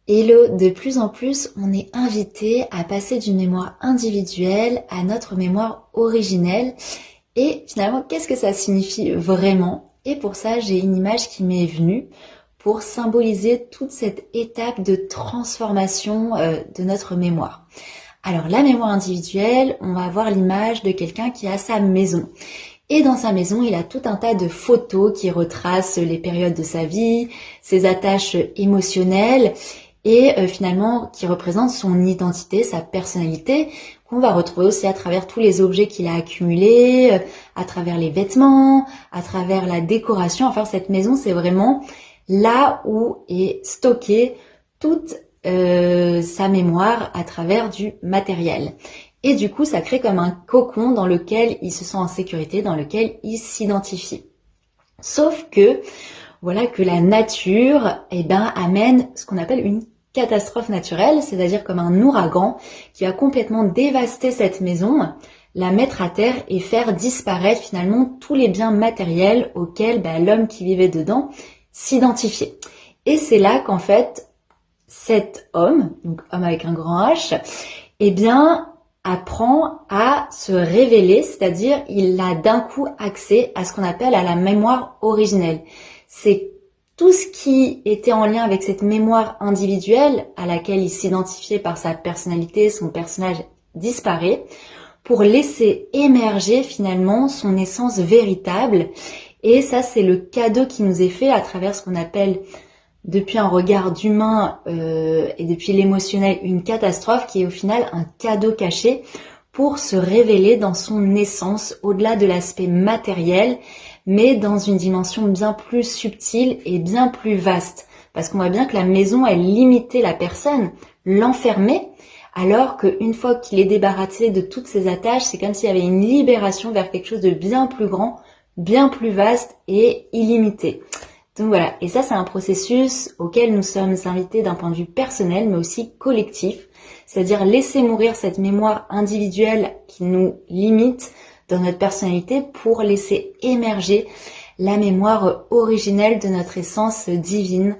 Hello, de plus en plus, on est invité à passer d'une mémoire individuelle à notre mémoire originelle. Et finalement, qu'est-ce que ça signifie vraiment? Et pour ça, j'ai une image qui m'est venue pour symboliser toute cette étape de transformation de notre mémoire. Alors, la mémoire individuelle, on va avoir l'image de quelqu'un qui a sa maison. Et dans sa maison, il a tout un tas de photos qui retracent les périodes de sa vie, ses attaches émotionnelles et finalement qui représentent son identité, sa personnalité, qu'on va retrouver aussi à travers tous les objets qu'il a accumulés, à travers les vêtements, à travers la décoration. Enfin, cette maison, c'est vraiment là où est stockée toute sa mémoire à travers du matériel. Et du coup, ça crée comme un cocon dans lequel il se sent en sécurité, dans lequel il s'identifie. Sauf que, voilà que la nature, amène ce qu'on appelle une catastrophe naturelle, c'est-à-dire comme un ouragan qui va complètement dévaster cette maison, la mettre à terre et faire disparaître finalement tous les biens matériels auxquels l'homme qui vivait dedans s'identifiait. Et c'est là qu'en fait, cet homme, donc homme avec un grand H, apprend à se révéler, c'est-à-dire il a d'un coup accès à ce qu'on appelle à la mémoire originelle. C'est tout ce qui était en lien avec cette mémoire individuelle à laquelle il s'identifiait par sa personnalité, son personnage disparaît, pour laisser émerger finalement son essence véritable. Et ça, c'est le cadeau qui nous est fait à travers ce qu'on appelle depuis un regard d'humain et depuis l'émotionnel, une catastrophe qui est au final un cadeau caché pour se révéler dans son essence, au-delà de l'aspect matériel, mais dans une dimension bien plus subtile et bien plus vaste. Parce qu'on voit bien que la maison, elle limitait la personne, l'enfermait, alors qu'une fois qu'il est débarrassé de toutes ses attaches, c'est comme s'il y avait une libération vers quelque chose de bien plus grand, bien plus vaste et illimité. Donc voilà, et ça c'est un processus auquel nous sommes invités d'un point de vue personnel mais aussi collectif, c'est-à-dire laisser mourir cette mémoire individuelle qui nous limite dans notre personnalité pour laisser émerger la mémoire originelle de notre essence divine.